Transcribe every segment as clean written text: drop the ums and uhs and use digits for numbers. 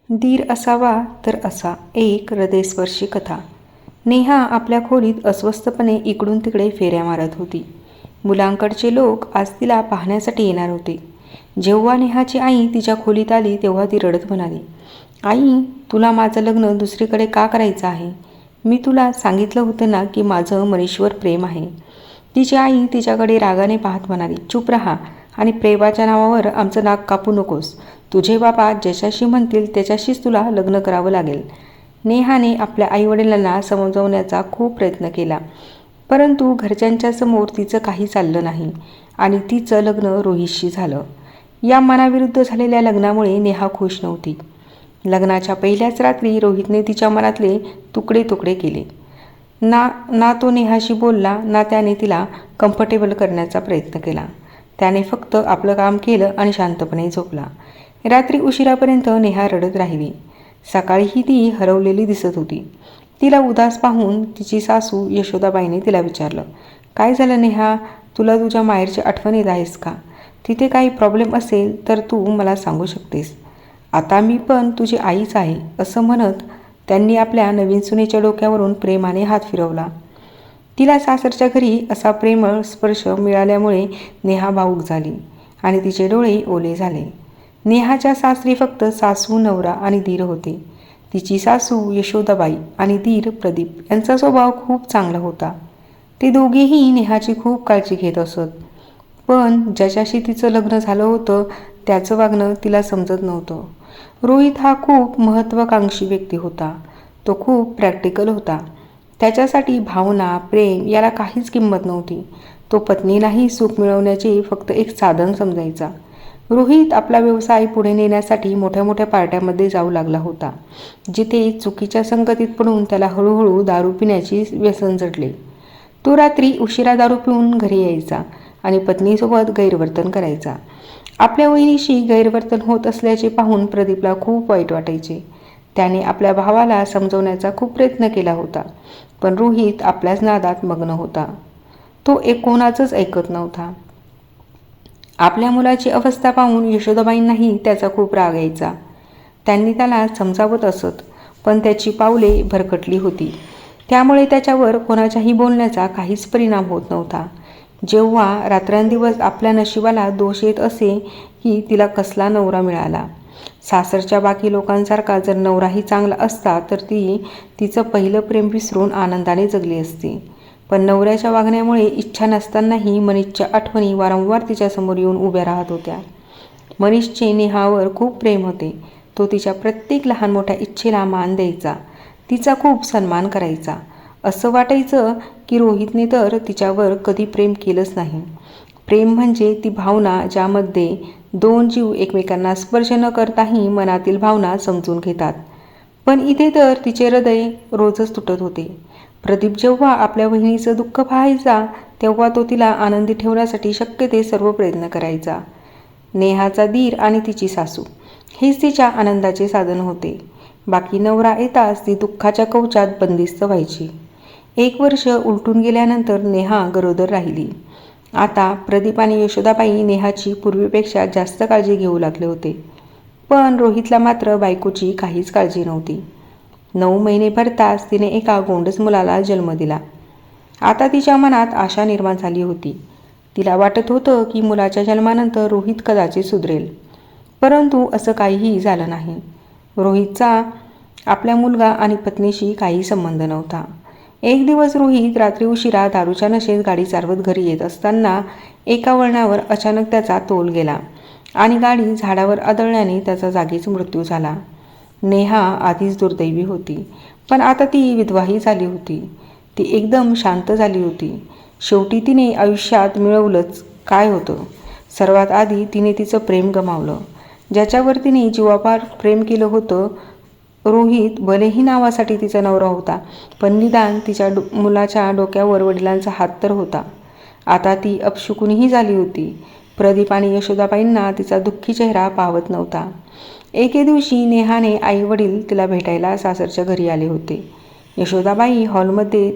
धीर असावा तर असा एक हृदयस्पर्शी कथा. नेहा आपल्या खोलीत अस्वस्थपणे इकडून तिकडे फेऱ्या मारत होती. मुलांकडचे लोक आज तिला पाहण्यासाठी येणार होते. जेव्हा नेहाची आई तिच्या खोलीत आली तेव्हा ती रडत म्हणाली, आई, तुला माझं लग्न दुसरीकडे का करायचं आहे? मी तुला सांगितलं होतं ना की माझं मनीषवर प्रेम आहे. तिची आई तिच्याकडे रागाने पाहत म्हणाली, चूप राहा आणि प्रेमाच्या नावावर आमचं नाक कापू नकोस. तुझे बाबा ज्याच्याशी म्हणतील त्याच्याशीच तुला लग्न करावं लागेल. नेहाने आपल्या आईवडिलांना समजावण्याचा खूप प्रयत्न केला, परंतु घरच्यांच्या समोर तिचं काही चाललं नाही आणि तिचं लग्न रोहितशी झालं. या मनाविरुद्ध झालेल्या लग्नामुळे नेहा खुश नव्हती. लग्नाच्या पहिल्याच रात्री रोहितने तिच्या मनातले तुकडे तुकडे केले. ना तो नेहाशी बोलला, ना त्याने तिला कम्फर्टेबल करण्याचा प्रयत्न केला. त्याने फक्त आपलं काम केलं आणि शांतपणे झोपला. रात्री उशिरापर्यंत नेहा रडत राहिली. सकाळीही ती हरवलेली दिसत होती. तिला उदास पाहून तिची सासू यशोदाबाईने तिला विचारलं, काय झालं नेहा, तुला तुझ्या माहेरची आठवण येत आहेस का? तिथे काही प्रॉब्लेम असेल तर तू मला सांगू शकतेस. आता मी पण तुझी आईच आहे, असं म्हणत त्यांनी आपल्या नवीन सुनेच्या डोक्यावरून प्रेमाने हात फिरवला. तिला सासरच्या घरी असा प्रेमळ स्पर्श मिळाल्यामुळे नेहा भावूक झाली आणि तिचे डोळे ओले झाले. नेहाच्या सासरी फक्त सासू, नवरा आणि दीर होते. तिची सासू यशोदाबाई आणि दीर प्रदीप यांचा स्वभाव खूप चांगला होता. ते दोघेही नेहाची खूप काळजी घेत असत. पण ज्याच्याशी तिचं लग्न झालं होतं त्याचं वागणं तिला समजत नव्हतं. रोहित हा खूप महत्त्वाकांक्षी व्यक्ती होता. तो खूप प्रॅक्टिकल होता. त्याच्यासाठी भावना, प्रेम याला काहीच किंमत नव्हती. तो पत्नीलाही सुख मिळवण्याचे फक्त एक साधन समजायचा. रोहित आपला व्यवसाय पुढे नेण्यासाठी मोठ्या मोठ्या पार्ट्यामध्ये जाऊ लागला होता, जिथे चुकीच्या संगतीत पडून त्याला हळूहळू दारू पिण्याची व्यसन जडले. तो रात्री उशिरा दारू पिऊन घरी यायचा आणि पत्नीसोबत गैरवर्तन करायचा. आपल्या वहिनीशी गैरवर्तन होत असल्याचे पाहून प्रदीपला खूप वाईट वाटायचे. त्याने आपल्या भावाला समजवण्याचा खूप प्रयत्न केला होता, पण रोहित आपल्याच नादात मग्न होता. तो कोणाचंच ऐकत नव्हता. आपल्या मुलाची अवस्था पाहून यशोदाबाईंनाही त्याचा खूप राग यायचा. त्यांनी त्याला समजावत असत, पण त्याची पावले भरकटली होती. त्यामुळे त्याच्यावर कोणाच्याही बोलण्याचा काहीच परिणाम होत नव्हता. जेव्हा रात्रंदिवस आपल्या नशिबाला दोष येत असे की तिला कसला नवरा मिळाला. सासरच्या बाकी लोकांसारखा जर नवराही चांगला असता तर ती तिचं पहिलं प्रेम विसरून आनंदाने जगली असती. पण नवऱ्याच्या वागण्यामुळे इच्छा नसतानाही मनीषच्या आठवणी वारंवार तिच्यासमोर येऊन उभ्या राहत होत्या. मनीषचे नेहावर खूप प्रेम होते. तो तिच्या प्रत्येक लहान मोठ्या इच्छेला मान द्यायचा, तिचा खूप सन्मान करायचा. असं वाटायचं की रोहितने तर तिच्यावर कधी प्रेम केलंच नाही. प्रेम म्हणजे ती भावना ज्यामध्ये दोन जीव एकमेकांना स्पर्श न करताही मनातील भावना समजून घेतात. पण इथे तर तिचे हृदय रोजच तुटत होते. प्रदीप जेव्हा आपल्या बहिणीचं दुःख पाहायचा तेव्हा तो तिला आनंदी ठेवण्यासाठी शक्य ते सर्व प्रयत्न करायचा. नेहाचा दीर आणि तिची सासू हेच तिच्या आनंदाचे साधन होते. बाकी नवरा येताच ती दुःखाच्या कवचात बंदिस्त व्हायची. 1 वर्ष उलटून गेल्यानंतर नेहा गरोदर राहिली. आता प्रदीप आणि यशोदाबाई नेहाची पूर्वीपेक्षा जास्त काळजी घेऊ लागले होते. पण रोहितला मात्र बायकोची काहीच काळजी नव्हती. 9 महिने भरताच तिने एका गोंडस मुलाला जन्म दिला. आता तिच्या मनात आशा निर्माण झाली होती. तिला वाटत होतं की मुलाच्या जन्मानंतर रोहित कदाचित सुधरेल. परंतु असं काहीही झालं नाही. रोहितचा आपल्या मुलगा आणि पत्नीशी काही संबंध नव्हता. एक दिवस रोहित रात्री उशिरा दारूच्या नशेत गाडी चालवत घरी येत असताना एका वळणावर अचानक त्याचा तोल गेला आणि गाडी झाडावर आदळल्याने त्याचा जागीच मृत्यू झाला. नेहा आधीच दुर्दैवी होती, पण आता ती विधवाही झाली होती. ती एकदम शांत झाली होती. शेवटी तिने आयुष्यात मिळवलंच काय होतं. सर्वात आधी तिने तिचं प्रेम गमावलं, ज्याच्यावर तिने जीवापार प्रेम केलं होतं. रोहित भलेही नावासाठी तिचा नवरा होता, पण निदान तिच्या मुलाच्या डोक्यावर वडिलांचा हात तर होता. आता ती अपशकुनीही झाली होती. प्रदीप आणि यशोदाबाईंना तिचा दुःखी चेहरा पाहत नव्हता. एके दिवशी नेहाने आई वडील तिला भेटायला सासरच्या घरी आले होते. यशोदाबाई हॉलमध्ये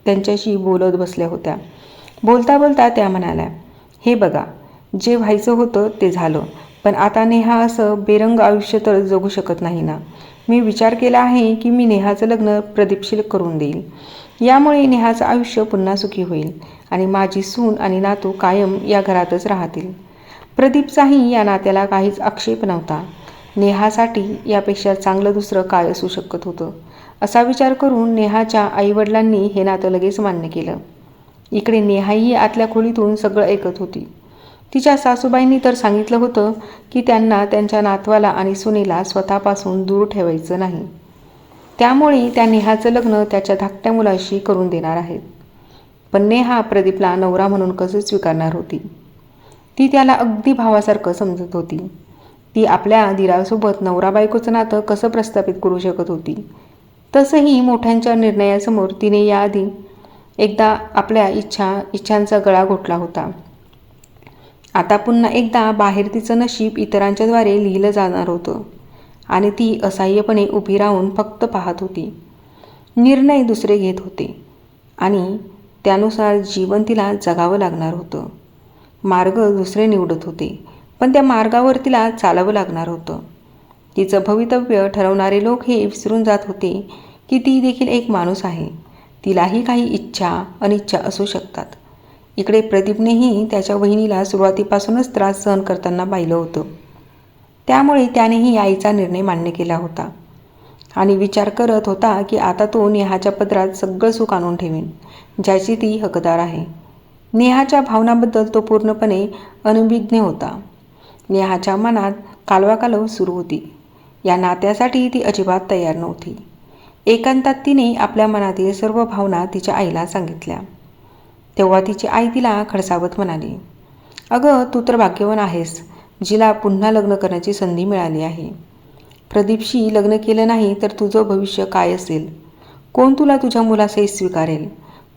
त्यांच्याशी बोलत बसल्या होत्या. बोलता बोलता त्या म्हणाल्या, हे बघा, जे व्हायचं होतं ते झालं, पण आता नेहा असं बेरंग आयुष्य तर जगू शकत नाही ना. मी विचार केला आहे की मी नेहाचं लग्न प्रदीपशी करून देईल. यामुळे नेहाचं आयुष्य पुन्हा सुखी होईल आणि माझी सून आणि नातू कायम या घरातच राहतील. प्रदीपचाही या नात्याला काहीच आक्षेप नव्हता. नेहासाठी यापेक्षा चांगलं दुसरं काय असू शकत होतं. असा विचार करून नेहाच्या आईवडिलांनी हे नातं लगेच मान्य केलं. इकडे नेहाही आतल्या खोलीतून सगळं ऐकत होती. तिच्या सासूबाईंनी तर सांगितलं होतं की त्यांना त्यांच्या नातवाला आणि सुनेला स्वतःपासून दूर ठेवायचं नाही. त्यामुळे त्या नेहाचं लग्न त्याच्या धाकट्या मुलाशी करून देणार आहेत. पण नेहा प्रदीपला नवरा म्हणून कसं स्वीकारणार होती. ती त्याला अगदी भावासारखं समजत होती. ती आपल्या दिरासोबत नवरा बायकोचं नातं कसं प्रस्थापित करू शकत होती. तसंही मोठ्यांच्या निर्णयासमोर तिने याआधी एकदा आपल्या इच्छांचा गळा घोटला होता. आता पुन्हा एकदा बाहेर तिचं नशीब इतरांच्याद्वारे लिहिलं जाणार होतं आणि ती असहाय्यपणे उभी राहून फक्त पाहत होती. निर्णय दुसरे घेत होते आणि त्यानुसार जीवन तिला जगावं लागणार होतं. मार्ग दुसरे निवडत होते, पण त्या मार्गावर तिला चालावं लागणार होतं. तिचं भवितव्य ठरवणारे लोक हे विसरून जात होते की ती देखील एक माणूस आहे. तिलाही काही इच्छा अनिच्छा असू शकतात. इकडे प्रदीपनेही त्याच्या वहिनीला सुरुवातीपासूनच त्रास सहन करताना पाहिलं होतं. त्यामुळे त्यानेही आईचा निर्णय मान्य केला होता आणि विचार करत होता की आता तो नेहाच्या पदरात सगळं सुख आणून ठेवेन, ज्याची ती हकदार आहे. नेहाच्या भावनाबद्दल तो पूर्णपणे अनभिज्ञ होता. नेहाच्या मनात कालवाकालव सुरू होती. या नात्यासाठी ती अजिबात तयार नव्हती. एकांतात तिने आपल्या मनातील सर्व भावना तिच्या आईला सांगितल्या. तेव्हा तिची आई तिला खडसावत म्हणाली, अगं तू तर भाग्यवान आहेस, जिला पुन्हा लग्न करण्याची संधी मिळाली आहे. प्रदीपशी लग्न केलं नाही तर तुझं भविष्य काय असेल? कोण तुला तुझ्या मुलासही स्वीकारेल?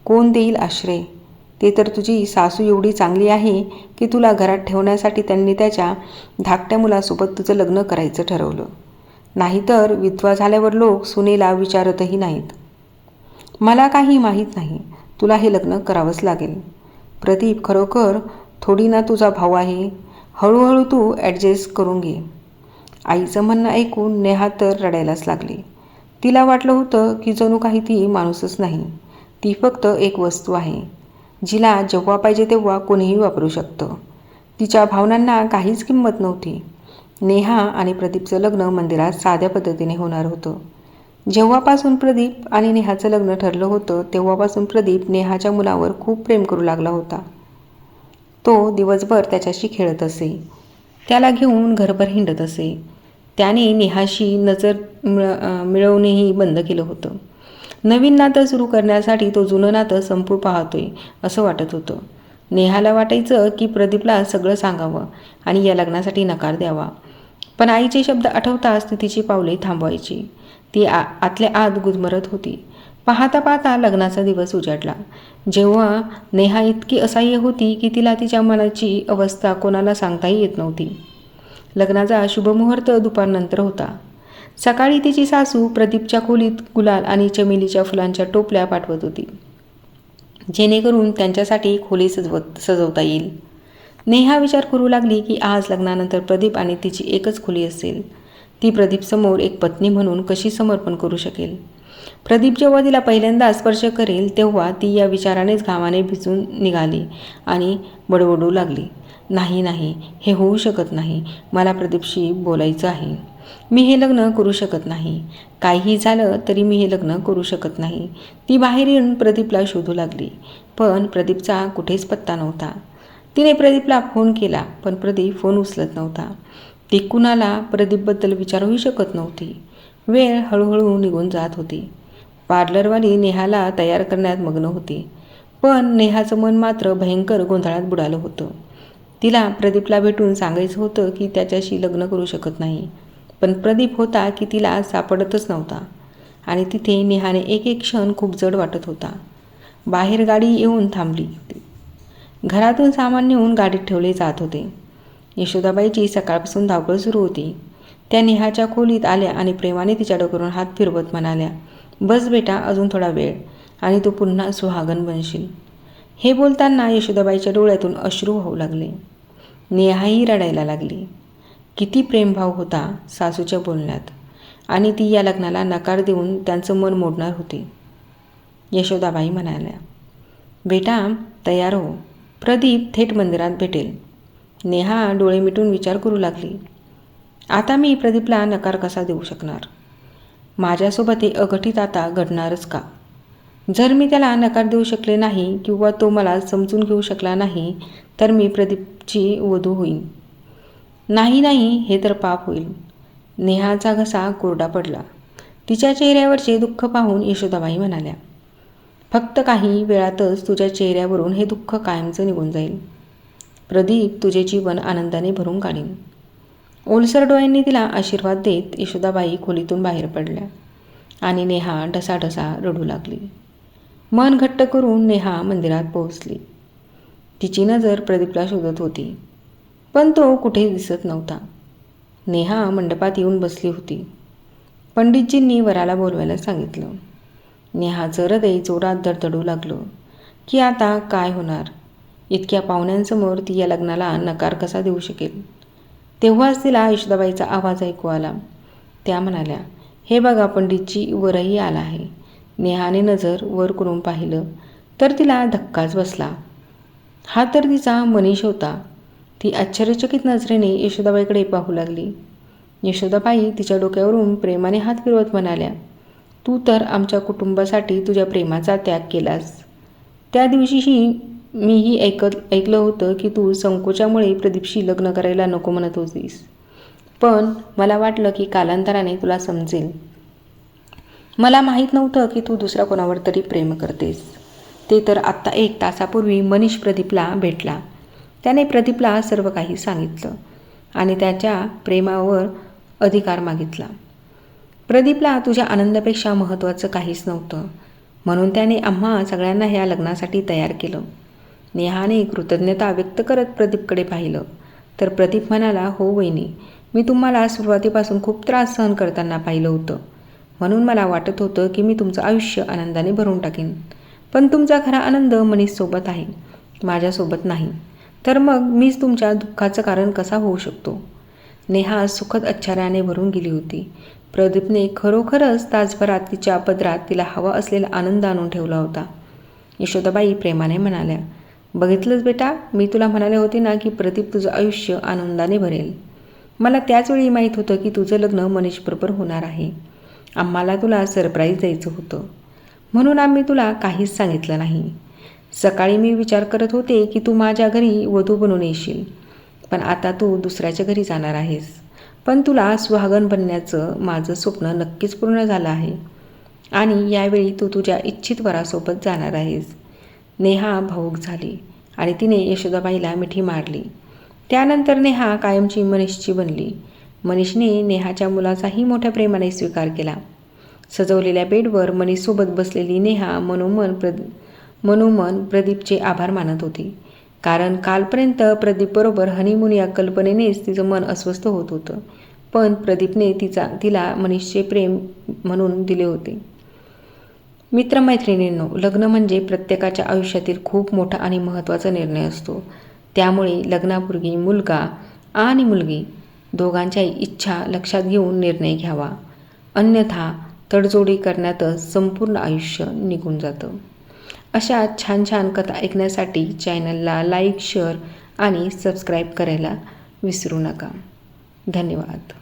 कोण देईल आश्रय? ते तर तुझी सासू एवढी चांगली आहे की तुला घरात ठेवण्यासाठी त्यांनी त्याच्या धाकट्या मुलासोबत तुझं लग्न करायचं ठरवलं. नाहीतर विधवा झाल्यावर लोक सुनेला विचारतही नाहीत. मला काही माहीत नाही, तुला हे लग्न करावंच लागेल. प्रदीप खरोखर थोडी ना तुझा भाऊ आहे. हळूहळू तू ॲडजस्ट करून घे. आईचं म्हणणं ऐकून नेहा तर रडायलाच लागली. तिला वाटलं होतं की जणू काही ती माणूसच नाही, ती फक्त एक वस्तू आहे, जिला जेव्हा पाहिजे तेव्हा कोणीही वापरू शकतं. तिच्या भावनांना काहीच किंमत नव्हती. नेहा आणि प्रदीपचं लग्न मंदिरात साध्या पद्धतीने होणार होतं. जेव्हापासून प्रदीप आणि नेहाचं लग्न ठरलं होतं तेव्हापासून प्रदीप नेहाच्या मुलावर खूप प्रेम करू लागला होता. तो दिवसभर त्याच्याशी खेळत असे, त्याला घेऊन घरभर हिंडत असे. त्याने नेहाशी नजर मिळवणेही बंद केलं होतं. नवीन नातं सुरू करण्यासाठी तो जुनं नातं संपू पाहतोय असं वाटत होतं. नेहाला वाटायचं की प्रदीपला सगळं सांगावं आणि या लग्नासाठी नकार द्यावा. पण आईचे शब्द आठवताच ती तिची पावले थांबवायची. ती आतल्या आत गुदमरत होती. पाहता पाहता लग्नाचा दिवस उजाडला. जेव्हा नेहा इतकी असहाय्य होती की तिला तिच्या मनाची अवस्था कोणाला सांगताही येत नव्हती. लग्नाचा शुभमुहूर्त दुपारनंतर होता. सकाळी तिची सासू प्रदीपच्या खोलीत गुलाल आणि चमेलीच्या फुलांच्या टोपल्या पाठवत होती, जेणेकरून त्यांच्यासाठी खोली सजवता येईल. नेहा विचार करू लागली की आज लग्नानंतर प्रदीप आणि तिची एकच खोली असेल. ती प्रदीपसमोर एक पत्नी म्हणून कशी समर्पण करू शकेल? प्रदीप जेव्हा तिला पहिल्यांदा स्पर्श करेल तेव्हा ती या विचारानेच घामाने भिजून निघाली आणि बडबडू लागली, नाही नाही, हे होऊ शकत नाही. मला प्रदीपशी बोलायचं आहे. मी हे लग्न करू शकत नाही. काहीही झालं तरी मी हे लग्न करू शकत नाही. ती बाहेर येऊन प्रदीपला शोधू लागली, पण प्रदीपचा कुठेच पत्ता नव्हता. तिने प्रदीपला फोन केला, पण प्रदीप फोन उचलत नव्हता. ती कुणाला प्रदीपबद्दल विचारूही शकत नव्हती. वेळ हळूहळू निघून जात होती. पार्लरवाली नेहाला तयार करण्यात मग्न होती, पण नेहाचं मन मात्र भयंकर गोंधळात बुडालं होतं. तिला प्रदीपला भेटून सांगायचं होतं की त्याच्याशी लग्न करू शकत नाही, पण प्रदीप होता की तिला सापडतच नव्हता आणि तिथे नेहाने एक एक क्षण खूप जड वाटत होता. बाहेर गाडी येऊन थांबली. घरातून सामान नेऊन गाडीत ठेवले जात होते. यशोदाबाईची सकाळपासून धावपळ सुरू होती. त्या नेहाच्या खोलीत आल्या आणि प्रेमाने तिच्या डोक्यावरून हात फिरवत म्हणाल्या, बस बेटा, अजून थोडा वेळ आणि तू पुन्हा सुहागन बनशील. हे बोलताना यशोदाबाईच्या डोळ्यातून अश्रू वाहू लागले. नेहाही रडायला लागली. किती प्रेमभाव होता सासूच्या बोलण्यात, आणि ती या लग्नाला नकार देऊन त्यांचं मन मोडणार होती. यशोदाबाई म्हणाल्या, बेटा तयार हो, प्रदीप थेट मंदिरात भेटेल. नेहा डोळे मिटून विचार करू लागली. आता मी प्रदीपला नकार कसा देऊ शकणार? माझ्यासोबत हे अघटित आता घडणारच का? जर मी त्याला नकार देऊ शकले नाही किंवा तो मला समजून घेऊ शकला नाही तर मी प्रदीपची वधू होईन. नाही, हे तर पाप होईल. नेहाचा घसा कोरडा पडला. तिच्या चेहऱ्यावरचे दुःख पाहून यशोदाबाई म्हणाल्या, फक्त काही वेळातच तुझ्या चेहऱ्यावरून हे दुःख कायमचं निघून जाईल. प्रदीप तुझे जीवन आनंदाने भरून काढीन. ओलसर डोळ्यांनी तिला आशीर्वाद देत यशोदाबाई खोलीतून बाहेर पडल्या आणि नेहा ढसाढसा रडू लागली. मन घट्ट करून नेहा मंदिरात पोहोचली. तिची नजर प्रदीपला शोधत होती, पण तो कुठे दिसत नव्हता. नेहा मंडपात येऊन बसली होती. पंडितजींनी वराला बोलवायला सांगितलं. नेहाचं हृदय जोरात धडधडू लागलं की आता काय होणार. इतक्या पाहुण्यांसमोर ती या लग्नाला नकार कसा देऊ शकेल. तेव्हाच तिला यशोदाबाईचा आवाज ऐकू आला. त्या म्हणाल्या, हे बघा पंडितजी, वरही आला आहे. नेहाने नजर वर करून पाहिलं तर तिला धक्काच बसला. हा तर तिचा मनीष होता. ती आश्चर्यचकित नजरेने यशोदाबाईकडे पाहू लागली. यशोदाबाई तिच्या डोक्यावरून प्रेमाने हात फिरवत म्हणाल्या, तू तर आमच्या कुटुंबासाठी तुझ्या प्रेमाचा त्याग केलास. त्या दिवशीही मीही ऐकलं होतं की तू संकोचामुळे प्रदीपशी लग्न करायला नको म्हणत होतीस, पण मला वाटलं की कालांतराने तुला समजेल. मला माहीत नव्हतं की तू दुसऱ्या कोणावर तरी प्रेम करतेस. ते तर आत्ता 1 तासापूर्वी मनीष प्रदीपला भेटला. त्याने प्रदीपला सर्व काही सांगितलं आणि त्याच्या प्रेमावर अधिकार मागितला. प्रदीपला तुझ्या आनंदापेक्षा महत्त्वाचं काहीच नव्हतं, म्हणून त्याने आम्हा सगळ्यांना ह्या लग्नासाठी तयार केलं. नेहाने कृतज्ञता व्यक्त करत प्रदीपकडे पाहिलं तर प्रदीप म्हणाला, हो वहिनी, मी तुम्हाला सुरुवातीपासून खूप त्रास सहन करताना पाहिलं होतं, म्हणून मला वाटत होतं की मी तुमचं आयुष्य आनंदाने भरून टाकीन. पण तुमचा खरा आनंद मनीषसोबत आहे, माझ्यासोबत नाही. तर मग मीच तुमच्या दुःखाचं कारण कसा होऊ शकतो. नेहा सुखद आश्चर्याने भरून गेली होती. प्रदीपने खरोखरच तासभरात तिच्या पदरात तिला हवा असलेला आनंद आणून ठेवला होता. यशोदाबाई प्रेमाने म्हणाल्या, बघितलंच बेटा, मी तुला म्हणाले होते ना की प्रदीप तुझं आयुष्य आनंदाने भरेल. मला त्याचवेळी माहीत होतं की तुझं लग्न मनीषबरोबर होणार आहे. आम्हाला तुला सरप्राईज द्यायचं होतं, म्हणून आम्ही तुला काहीच सांगितलं नाही. सकाळी मी विचार करत होते की तू माझ्या घरी वधू बनून येशील, पण आता तू दुसऱ्याच्या घरी जाणार आहेस. पण तुला सुहागण बनण्याचं माझं स्वप्न नक्कीच पूर्ण झालं आहे आणि यावेळी तू तुझ्या इच्छित वरासोबत जाणार आहेस. नेहा भावूक झाली आणि तिने यशोदाबाईला मिठी मारली. त्यानंतर नेहा कायमची मनीषची बनली. मनीषने नेहाच्या मुलाचाही मोठ्या प्रेमाने स्वीकार केला. सजवलेल्या बेडवर मनीषसोबत बसलेली नेहा मनोमन प्रदीपचे आभार मानत होती, कारण कालपर्यंत प्रदीपबरोबर हनीमून या कल्पनेनेच तिचं मन अस्वस्थ होत होतं. पण प्रदीपने तिला मनीषचे प्रेम म्हणून दिले होते. मित्रमैत्रिणींनो, लग्न म्हणजे प्रत्येकाच्या आयुष्यातील खूप मोठा आणि महत्त्वाचा निर्णय असतो. त्यामुळे लग्नापूर्वी मुलगा आणि मुलगी दोघांच्याही इच्छा लक्षात घेऊन निर्णय घ्यावा, अन्यथा तडजोडी करण्यातच संपूर्ण आयुष्य निघून जातं. अशा छान छान कथा ऐकण्यासाठी चॅनलला लाईक, शेअर आणि सबस्क्राईब करायला विसरू नका. धन्यवाद.